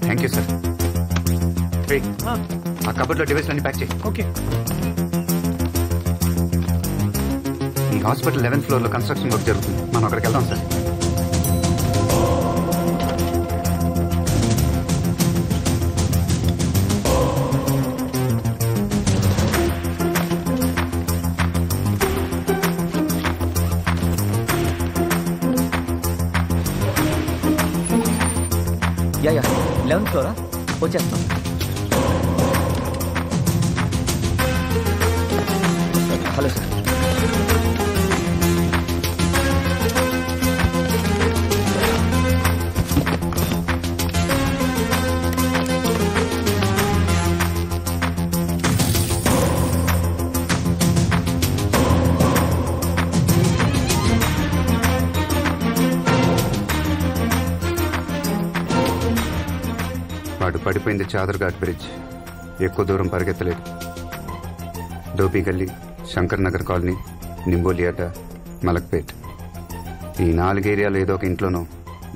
Thank you sir. ఆ కబర్లో device అన్ని pack చేయి. ఓకే. ఈ హాస్పిటల్ 11th floor లో కన్స్ట్రక్షన్ వర్క్ జరుగుతుంది. మనం అక్కడికి వెళ్దాం సార్. యా 11th floor వచ్చేస్తాం. Hello sir. వాడు పడిపోయింది చాదర్ఘాట్ బ్రిడ్జ్. ఎక్కువ దూరం పరిగెత్తలేదు. డోబీ గల్లీ, శంకర్ నగర్ కాలనీ, నింబోలి అడ్డ, మలక్పేట్ ఈ 4 ఏరియాలో ఏదో ఒక ఇంట్లోనో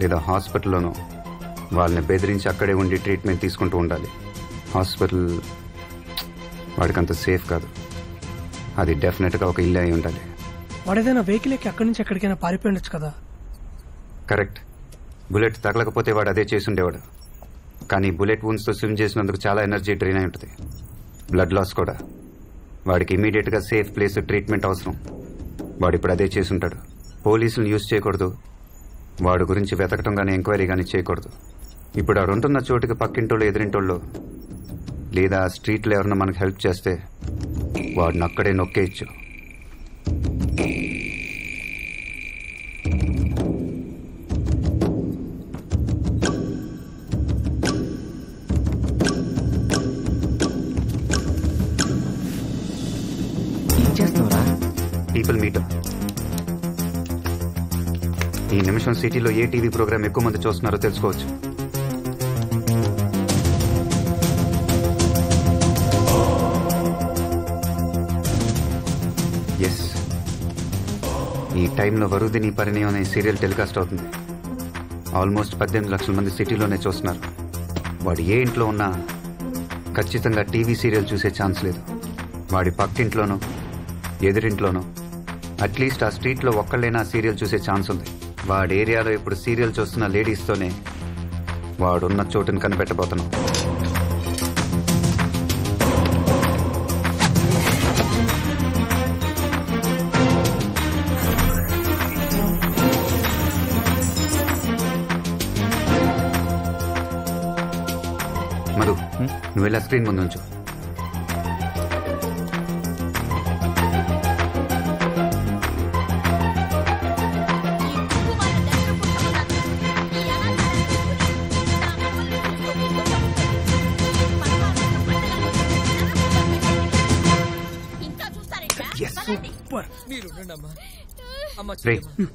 లేదా హాస్పిటల్లోనో వాళ్ళని బెదిరించి అక్కడే ఉండి ట్రీట్మెంట్ తీసుకుంటూ ఉండాలి. హాస్పిటల్ వాడికంత సేఫ్ కాదు. అది డెఫినెట్గా ఒక ఇల్లు అయి ఉండాలి. వాడేదైనా వెహికల్ ఎక్కి అక్కడి నుంచి ఎక్కడికైనా పారిపోయి ఉండొచ్చు కదా. కరెక్ట్. బుల్లెట్ తగలకపోతే వాడు అదే చేసి ఉండేవాడు. కానీ బుల్లెట్ వూన్స్తో స్విమ్ చేసినందుకు చాలా ఎనర్జీ డ్రైన్ అయి ఉంటుంది. బ్లడ్ లాస్ కూడా. వాడికి ఇమీడియట్గా సేఫ్ ప్లేస్ ట్రీట్మెంట్ అవసరం. వాడు ఇప్పుడు అదే చేసుంటాడు. పోలీసులను యూజ్ చేయకూడదు. వాడు గురించి వెతకటం కానీ ఎంక్వైరీ కానీ చేయకూడదు. ఇప్పుడు వాడు ఉంటున్న చోటుకి పక్కింటోళ్ళు ఎదురింటోళ్ళు లేదా స్ట్రీట్లో ఎవరన్నా మనకు హెల్ప్ చేస్తే వాడిని అక్కడే నొక్కేయచ్చు. People metre. ఈ నిమిషం సిటీలో ఏ టీవీ ప్రోగ్రామ్ ఎక్కువ మంది చూస్తున్నారో తెలుసుకోవచ్చు. ఎస్, ఈ టైంలో వరుదిని పరిణయం అనే సీరియల్ టెలికాస్ట్ అవుతుంది. ఆల్మోస్ట్ 18 లక్షల మంది సిటీలోనే చూస్తున్నారు. వాడు ఏ ఇంట్లో ఉన్నా ఖచ్చితంగా టీవీ సీరియల్ చూసే ఛాన్స్ లేదు. వాడి పక్కింట్లోనో ఎదురింట్లోనో అట్లీస్ట్ ఆ స్ట్రీట్లో ఒక్కళ్ళైనా సీరియల్ చూసే ఛాన్స్ ఉంది. వాడి ఏరియాలో ఇప్పుడు సీరియల్ చూస్తున్న లేడీస్తోనే వాడున్న చోటుని కనిపెట్టబోతున్నాం. మధు, నువ్వు వెళ్ళా స్క్రీన్ ముందు ఉంచు.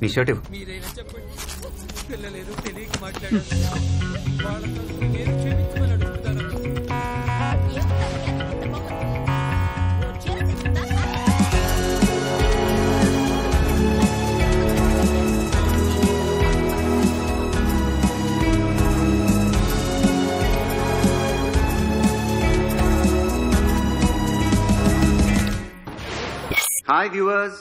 నీ షర్ట్ ఇవ్వు. హాయ్ వ్యూవర్స్,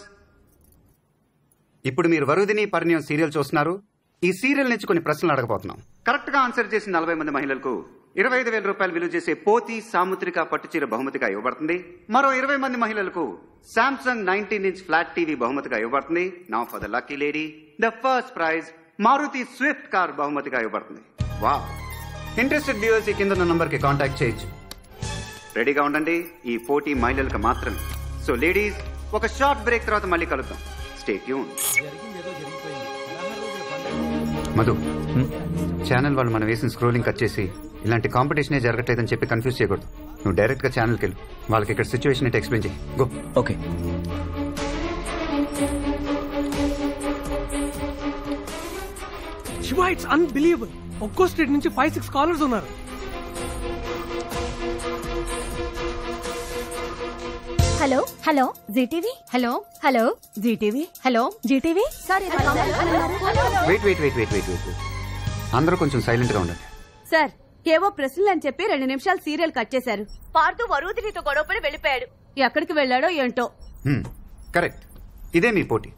ఇప్పుడు మీరు వరుదిని పరిణయం సీరియల్ చూస్తున్నారు. ఈ సీరియల్ నుంచి కొన్ని ప్రశ్నలు అడగబోతున్నాం. కరెక్ట్ గా ఆన్సర్ చేసిన 40 మంది మహిళలకు 25,000 రూపాయలు విలువ చేసే పోతి సాముద్రిక పట్టుచీర బహుమతిగా ఇవ్వబడుతుంది. మరో 20 మంది మహిళలకు శాంసంగ్ 19-inch ఫ్లాట్ టీవీ బహుమతిగా ఇవ్వబడుతుంది. Now for the lucky lady, the first prize Maruti Swift car బహుమతిగా ఇవ్వబడుతుంది. వావ్! ఇంట్రెస్టెడ్ వ్యూవర్స్ ఈ కింద నంబర్ కి కాంటాక్ట్ చేయొచ్చు. రెడీగా ఉండండి. ఈ పోటీ మహిళలకు మాత్రమే. సో లేడీస్, ఒక షార్ట్ బ్రేక్ తర్వాత మళ్ళీ కలుద్దాం. Stay tune. మధు, ఛానల్ వాళ్ళు మనం వేసిన స్క్రోలింగ్ కట్ చేసి ఇలాంటి కాంపిటీషనే జరగట్లేదని చెప్పి కన్ఫ్యూజ్ చేయకూడదు. నువ్వు డైరెక్ట్ గా ఛానల్కి వెళ్ళు. వాళ్ళకి ఇక్కడ సిచ్యువేషన్ ఏంటి ఎక్స్ప్లెయిన్ చేయి. Go. Okay. Shiva, it's unbelievable. ఒక్కో స్ట్రీట్ నుంచి 5-6 కాలర్స్ ఉన్నారు. Hello hello Zee TV. Hello hello Zee TV. Hello Zee TV. Sorry wait. అందరూ కొంచెం సైలెంట్ గా ఉండండి. సార్, ఏవో ప్రశ్నలు అని చెప్పి 2 నిమిషాలు సీరియల్ కట్ చేశారు. పార్దు వరుదినితో గొడవపడి వెళ్ళిపోయాడు. ఎక్కడికి వెళ్ళాడో ఏంటో. కరెక్ట్, ఇదే మీ పోటీ.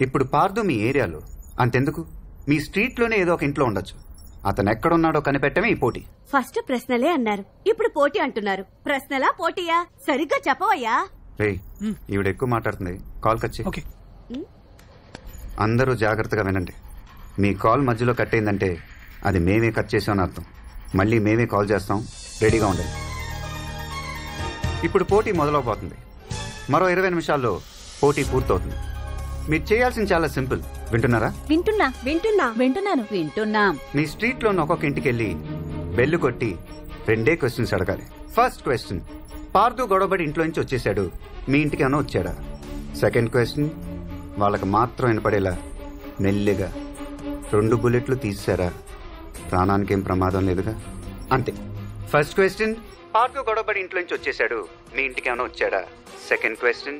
ఇప్పుడు పార్దు మీ ఏరియాలో, అంతెందుకు మీ స్ట్రీట్లోనే ఏదో ఒక ఇంట్లో ఉండొచ్చు. అతను ఎక్కడున్నాడో కనిపెట్టమే ఈ పోటీ. ఫస్ట్ ప్రశ్నలే అన్నారు, ఇప్పుడు పోటీ అంటున్నారు. ప్రశ్నలా పోటీయా? సరిగ్గా చెప్పవయ్యా. రే, ఈవిడ ఎక్కువ మాట్లాడుతుంది, కాల్ కట్ చేయి. ఓకే. అందరూ జాగ్రత్తగా వినండి. మీ కాల్ మధ్యలో కట్ అయిందంటే అది మేమే కట్ చేసామని అర్థం. మళ్ళీ మేమే కాల్ చేస్తాం, రెడీగా ఉండండి. ఇప్పుడు పోటీ మొదలవబోతుంది. మరో 20 నిమిషాల్లో పోటీ పూర్తవుతుంది. మీరు చేయాల్సింది చాలా సింపుల్. వింటున్నారా? వింటున్నాం. మీ స్ట్రీట్లో ఉన్న ఒక్కొక్క ఇంటికి వెళ్ళి బెల్లు కొట్టి 2 క్వశ్చన్స్ అడగాలి. ఫస్ట్ క్వశ్చన్, పార్దు గొడవబడి ఇంట్లో నుంచి వచ్చేసాడు, మీ ఇంటికి ఏమైనా వచ్చాడా? సెకండ్ క్వశ్చన్, వాళ్ళకి మాత్రం వినపడేలా మెల్లిగా 2 బుల్లెట్లు తీసారా? ప్రాణానికి ఏం ప్రమాదం లేదుగా? అంతే. ఫస్ట్ క్వశ్చన్, పార్దు గొడవబడి ఇంట్లో నుంచి వచ్చేసాడు, మీ ఇంటికి ఏమైనా వచ్చాడా? సెకండ్ క్వశ్చన్,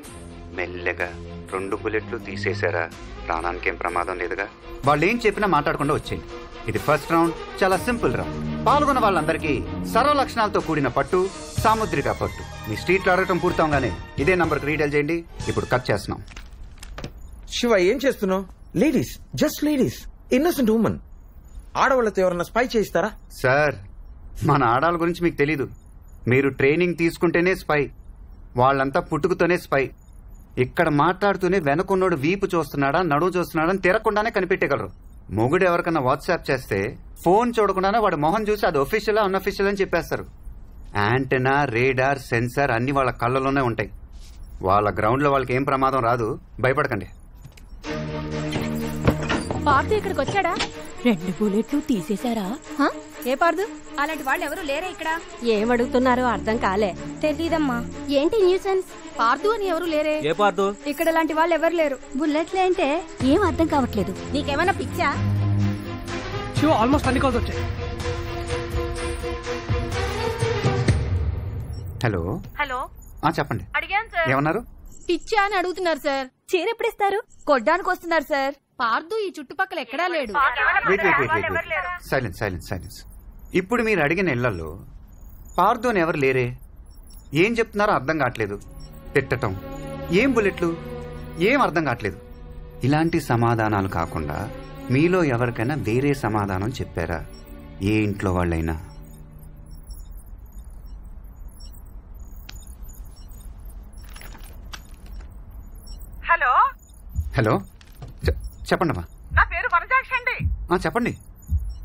మెల్లగా 2 బుల్లెట్లు తీసేశారా? ప్రాణానికి ఏం ప్రమాదం లేదుగా? వాళ్ళు ఏం చెప్పినా మాట్లాడకుండా వచ్చేయండి. ఇది ఫస్ట్ రౌండ్, చాలా సింపుల్ రౌండ్. పాల్గొన్న వాళ్ళందరికీ సర్వ లక్షణాలతో కూడిన పట్టు, సాముద్రిక పట్టు. మీ స్ట్రీట్లో అడగటం పూర్తవగానే ఇదే నంబర్కి రీడైల్ చేయండి. ఇప్పుడు కట్ చేస్తున్నాం. శివ, ఏం చేస్తున్నావు? Ladies, just ladies, innocent women. ఆడవాళ్ళతో ఎవరన్నా స్పై చేయిస్తారా? సార్, మన ఆడాల గురించి మీకు తెలీదు. మీరు ట్రైనింగ్ తీసుకుంటేనే స్పై, వాళ్ళంతా పుట్టుకతోనే స్పై. ఇక్కడ మాట్లాడుతూనే వెనకున్నోడు వీపు చూస్తున్నాడా నడువు చూస్తున్నాడా అని తిరగకుండానే కనిపెట్టగలరు. మొగుడు ఎవరికన్నా వాట్సాప్ చేస్తే ఫోన్ చూడకుండానే వాడు మొహం చూసి అది ఒఫీషియల్ అన్అఫీషియల్ అని చెప్పేస్తారు. యాంటెనా, రేడార్, సెన్సార్ అన్ని వాళ్ళ కళ్ళలోనే ఉంటాయి. వాళ్ళ గ్రౌండ్ లో వాళ్ళకి ఏం ప్రమాదం రాదు, భయపడకండి. పార్దు ఇక్కడికి వచ్చాడా? 2 బుల్లెట్లు తీసేశారా? ఏ పార్దు? అలాంటి వాళ్ళు ఎవరు లేరే ఇక్కడ. ఏమడుగుతున్నారో అర్థం కాలే. తెలీదమ్మా. ఏంటి న్యూసెన్స్? పార్దు అని ఎవరు లేరే? ఏ పార్దు? ఇక్కడ లాంటి వాళ్ళు ఎవరు లేరు. బుల్లెట్లే అంటే ఏం అర్థం కావట్లేదు. నీకేమైనా పిచ్చా? శివ, ఆల్మోస్ట్ అన్ని కాల్స్ వచ్చాయి. హలో. హలో, చెప్పండి. అడిగాను సార్. ఏమన్నారు? పిచ్చా అని అడుగుతున్నారు సార్. చీర ఎప్పుడిస్తారు? కొడ్డానికి వస్తున్నారు సార్. పార్దు ఈ చుట్టుపక్కల ఎక్కడా లేడు. సైలెన్స్. ఇప్పుడు మీరు అడిగిన ఇళ్లలో పార్దు అని ఎవరు లేరే? ఏం చెప్తున్నారో అర్థం కావట్లేదు. తిట్టటం, ఏం బుల్లెట్లు, ఏం అర్థం కావట్లేదు. ఇలాంటి సమాధానాలు కాకుండా మీలో ఎవరికైనా వేరే సమాధానం చెప్పారా? ఏ ఇంట్లో వాళ్ళైనా? హలో, చెప్పండమ్మా. నా పేరు వనజాక్షి అండి. చెప్పండి.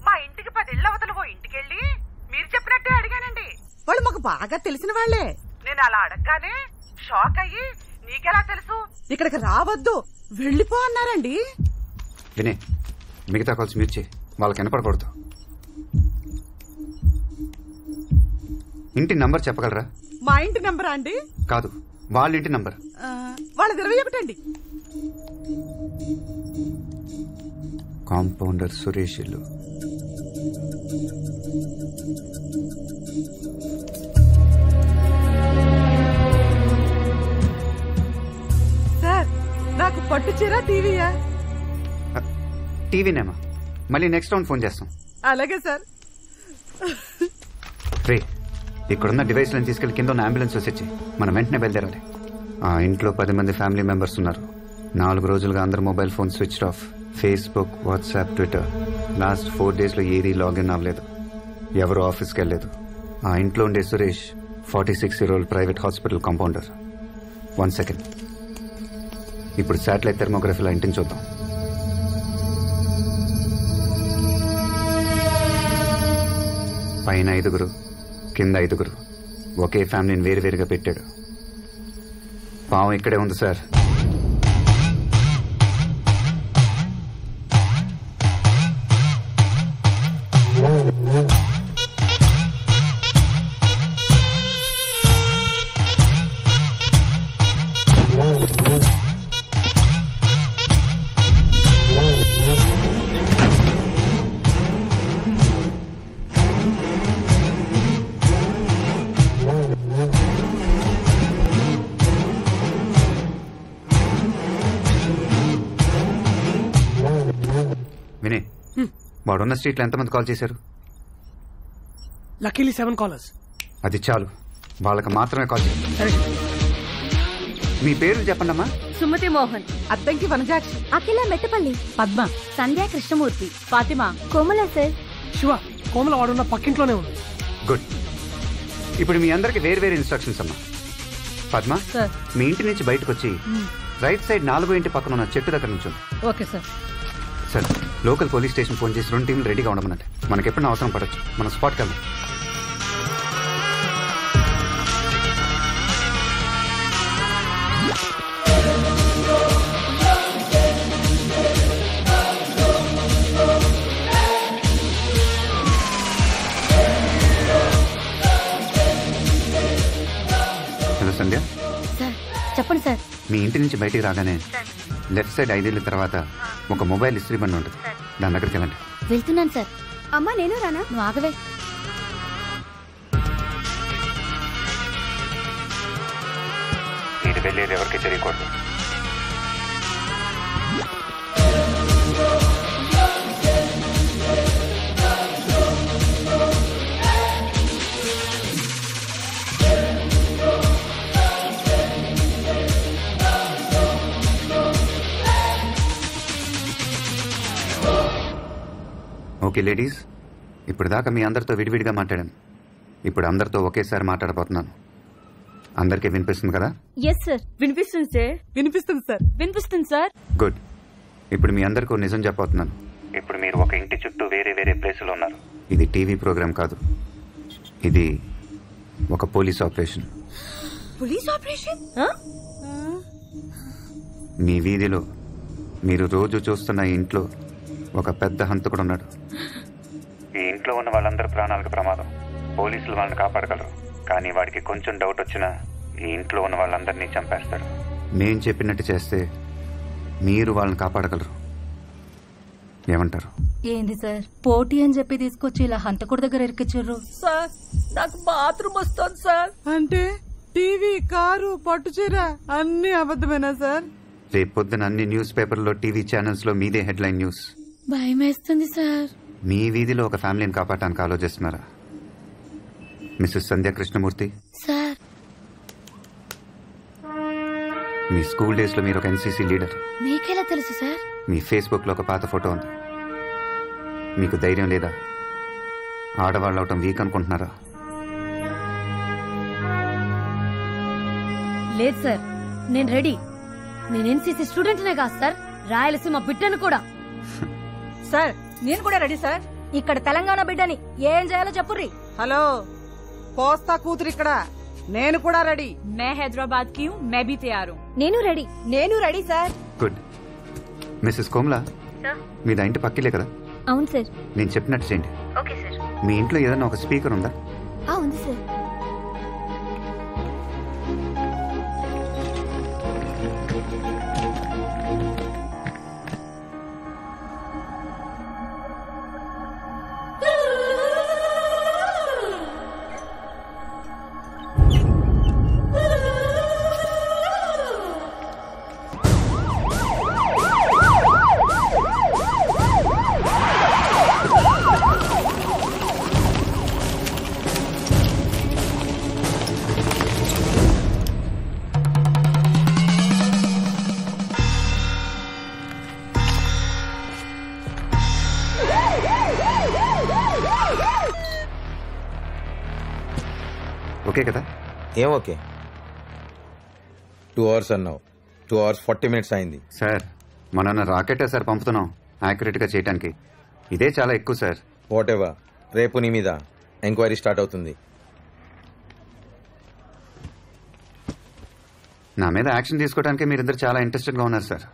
మా ఇంటికి 10 ఇళ్ల అవతల ఓ ఇంటికెళ్ళి మీరు చెప్పినట్టే అడిగానండి. వాళ్ళు మాకు బాగా తెలిసిన వాళ్లే. నేను అలా అడగగానే షాక్ అయ్యి, నీకెలా తెలుసు, ఇక్కడికి రావద్దు, వెళ్ళిపో అన్నారండి. వినే, మిగతా కాల్స్ మ్యూట్ చేయి, వాళ్ళకి వినపడకూడదు. ఇంటి నంబర్ చెప్పగలరా? మా ఇంటి నంబరా అండి? కాదు, వాళ్ళ ఇంటి నంబర్. వాళ్ళది 21 అండి. కాంపౌండర్ సురేష్ ఇల్లు. సార్, నాకు పట్టు చీర టీవీయా? టీవీనేమా? మళ్ళీ నెక్స్ట్ రౌండ్ ఫోన్ చేస్తాం. అలాగే సార్. రే, ఇక్కడున్న డివైస్లను తీసుకెళ్లి కింద ఉన్న అంబులెన్స్ వచ్చి మనం వెంటనే బయలుదేరాలి. ఆ ఇంట్లో 10 మంది ఫ్యామిలీ మెంబర్స్ ఉన్నారు. 4 రోజులుగా అందరు mobile phone switched off. Facebook, WhatsApp, Twitter last 4 days లో ఏదీ లాగిన్ అవ్వలేదు. ఎవరు ఆఫీస్కి వెళ్ళలేదు. ఆ ఇంట్లో ఉండే Suresh 46-year-old private hospital compounder. 1 second. ఇప్పుడు శాటిలైట్ థెర్మోగ్రఫీలో ఇంటిని చూద్దాం. పైన 5, కింద 5. ఒకే ఫ్యామిలీని వేరువేరుగా పెట్టాడు. పావం ఇక్కడే ఉంది సార్. వినయ్, వాడున్న స్ట్రీట్లో ఎంతమంది కాల్ చేశారు? Luckily 7 callers. అది చాలు, వాళ్ళకి మాత్రమే కాల్ చేయండి. సరే. మీ పేర్లు చెప్పండి అమ్మా. సుమతి మోహన్, అద్దంకి వనజాక్షి, అఖిల మెట్టపల్లి, పద్మ, సంధ్యా కృష్ణమూర్తి, ఫాతిమా, కోమల సార్. శివ, కోమల వాడున్న పక్కింట్లోనే ఉంది. గుడ్. ఇప్పుడు మీ అందరికి వేరు ఇన్స్ట్రక్షన్స్ అమ్మా. పద్మ, సార్. మీ ఇంటి నుంచి బయటకు వచ్చి రైట్ సైడ్ 4వ ఇంటి పక్కన ఉన్న చెట్టు దగ్గర నుంచి. Okay sir. Sir, local police station phone చేసి 2 టీంలు రెడీగా ఉండమన్నట్టు. మనకి ఎప్పుడైనా అవసరం పడచ్చు. మనం స్పాట్కి వెళ్దాం. హలో సంధ్య. సార్ చెప్పండి సార్. మీ ఇంటి నుంచి బయటికి రాగానే లెఫ్ట్ సైడ్ 5 ఏళ్ళ తర్వాత ఒక మొబైల్ ఇస్త్రీ బండి ఉంటుంది. దాని దగ్గరికి వెళ్ళండి. వెళ్తున్నాను సార్. అమ్మా నేను రానా? నువ్వు ఆగవే. ఇది వెళ్ళేది ఎవరికి తెలియకూడదు. ఓకే లేడీస్, ఇప్పుడు దాకా మీ అందరితో విడివిడిగా మాట్లాడాను. ఇప్పుడు అందరితో ఒకేసారి మాట్లాడబోతున్నాను. అందరికీ వినిపిస్తుంది కదా? ఎస్ సార్, వినిపిస్తుంది సార్. వినిపిస్తుంది సార్. వినిపిస్తుంది సార్. గుడ్. ఇప్పుడు మీ అందరికీ నిజం చెప్పబోతున్నాను. ఇప్పుడు మీరు ఒక ఇంటి చుట్టూ వేరే ప్లేసులో ఉన్నారు. ఇది టీవీ ప్రోగ్రామ్ కాదు, ఇది ఒక పోలీస్ ఆపరేషన్. Police operation? మీ వీధిలో మీరు రోజు చూస్తున్న ఈ ఇంట్లో ఒక పెద్ద హంతకుడు ఉన్నాడు. ఈ ఇంట్లో ఉన్న వాళ్ళందరి ప్రాణాలకు ప్రమాదం. పోలీసులు వాళ్ళని కాపాడగలరు, కానీ వాడికి కొంచెం డౌట్ వచ్చినా ఈ ఇంట్లో ఉన్న వాళ్ళందరినీ చంపేస్తాడు. మేం చెప్పినట్టు చేస్తే మీరు వాళ్ళని కాపాడగలరు. ఏమంటారు? ఏంది సార్, పోటీ అని చెప్పి తీసుకొచ్చి ఇలా హంతకుడి దగ్గర ఇరికిచ్చారు. సార్ నాకు బాత్రూమ్ వస్తుంది సార్. అంటే టీవీ, కారు, పట్టుచీర అన్ని అబద్ధమేనా సార్? రేపు పొద్దున అన్ని న్యూస్ పేపర్లో, టీవీ ఛానల్స్ లో మీదే హెడ్లైన్ న్యూస్. భయం వేస్తుంది సార్. మీ వీధిలో ఒక ఫ్యామిలీని కాపాడటానికి ఆలోచిస్తున్నారా? మిస్సెస్ సంధ్యా కృష్ణమూర్తి సార్. మీ స్కూల్ డేస్ లో మీరు ఒక ఎన్సీసీ లీడర్. మీకెలా తెలుసు సార్? మీ ఫేస్బుక్ లో ఒక పాత ఫోటో ఉంది. మీకు ధైర్యం లేదా? ఆడవాళ్ళు అవటం వీక్ అనుకుంటున్నారా? లేదు సార్, నేను రెడీ. నేను ఎన్సీసీ స్టూడెంట్నే కాదు సార్, రాయలసీమ బిడ్డను కూడా. సార్ నేను కూడా రెడీ సార్. ఇక్కడ తెలంగాణ బిడ్డని ఏం చేయాలో చెప్పుర్రి. హలో, కోస్తా కూతురు ఇక్కడ. నేను కూడా రెడీ. మే హైదరాబాద్ కి మే బి తయారు. నేను రెడీ. నేను ready sir. Good. Mrs Komla, మీది ఆ ఇంటి పక్కిలే కదా? అవును సార్. నేను చెప్పినట్టు చేయండి. Okay sir. మీ ఇంట్లో ఏదైనా ఒక స్పీకర్ ఉందా? ఉంది సార్. ఓకే కదా? ఏం ఓకే? 2 hours అన్నావు, 2 hours 40 minutes అయింది. సార్, మన రాకెటే సార్ పంపుతున్నాం యాక్యురేట్ గా చేయడానికి. ఇదే చాలా ఎక్కువ సార్. వాట్ ఎవర్, రేపు నీ మీద ఎంక్వైరీ స్టార్ట్ అవుతుంది. నా మీద యాక్షన్ తీసుకోవడానికి మీరిద్దరు చాలా ఇంట్రెస్టెడ్ గా ఉన్నారు సార్.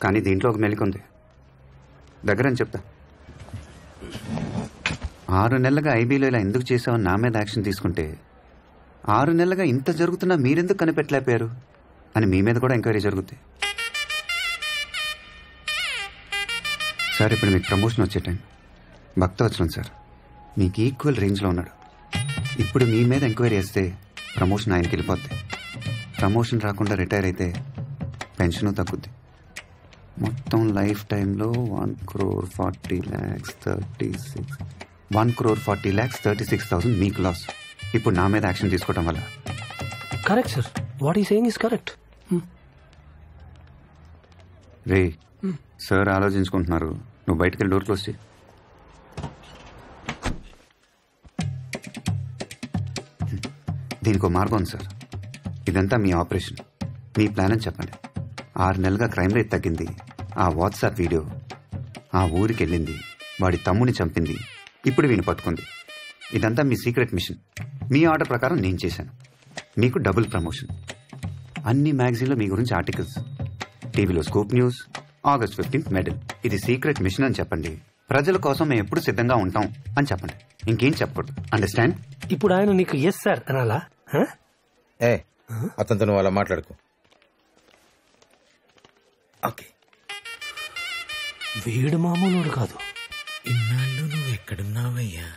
కానీ దీంట్లో ఒక మెలిక ఉంది. దగ్గరని చెప్తా. 6 నెలలుగా ఐబీలో ఇలా ఎందుకు చేసావని నా మీద యాక్షన్ తీసుకుంటే, 6 నెలలుగా ఇంత జరుగుతున్నా మీరెందుకు కనిపెట్టలేకపోయారు అని మీ మీద కూడా ఎంక్వైరీ జరుగుతుంది సార్. ఇప్పుడు మీకు ప్రమోషన్ వచ్చే టైం. భక్తవత్సలం సార్ మీకు ఈక్వల్ రేంజ్లో ఉన్నాడు. ఇప్పుడు మీ మీద ఎంక్వైరీ చేస్తే ప్రమోషన్ ఆయనకి వెళ్ళిపోద్ది. ప్రమోషన్ రాకుండా రిటైర్ అయితే పెన్షన్ తగ్గుద్ది. మొత్తం లైఫ్ టైంలో 1,40,00,000 36 1,40,36,000 మీకు లాస్. ఇప్పుడు నా మీద యాక్షన్ తీసుకోవడం వల్ల correct sir, what he saying is correct. రే సార్ ఆలోచించుకుంటున్నారు, నువ్వు బయటకు వెళ్ళి డోర్ క్లోజ్ చేయి. దీనికి మార్గం ఉంది సార్. ఇదంతా మీ ఆపరేషన్, మీ ప్లాన్ అని చెప్పండి. 6 నెలలుగా క్రైమ్ రేట్ తగ్గింది. ఆ వాట్సాప్ వీడియో ఆ ఊరికి వెళ్ళింది, వాడి తమ్ముని చంపింది, ఇప్పుడు వీని పట్టుకుంది. ఇదంతా మీ సీక్రెట్ మిషన్. మీ ఆర్డర్ ప్రకారం నేను చేశాను. మీకు డబుల్ ప్రమోషన్. అన్ని మ్యాగజైన్లో మీ గురించి ఆర్టికల్స్, టీవీలో scoop news, August 15th medal. ఇది సీక్రెట్ మిషన్ అని చెప్పండి. ప్రజల కోసం మేము ఎప్పుడు సిద్ధంగా ఉంటాం అని చెప్పండి. ఇంకేం చెప్పకూడదు. అండర్స్టాండ్? ఇప్పుడు ఆయన నీకు ఎస్ సార్ అనాలా? ఏ అతనితో నువ్వు అలా మాట్లాడుకో. ఓకే, వీడు మామూలు కాదు. ఇన్నాళ్ళు నువ్వు ఎక్కడున్నావయ్యా?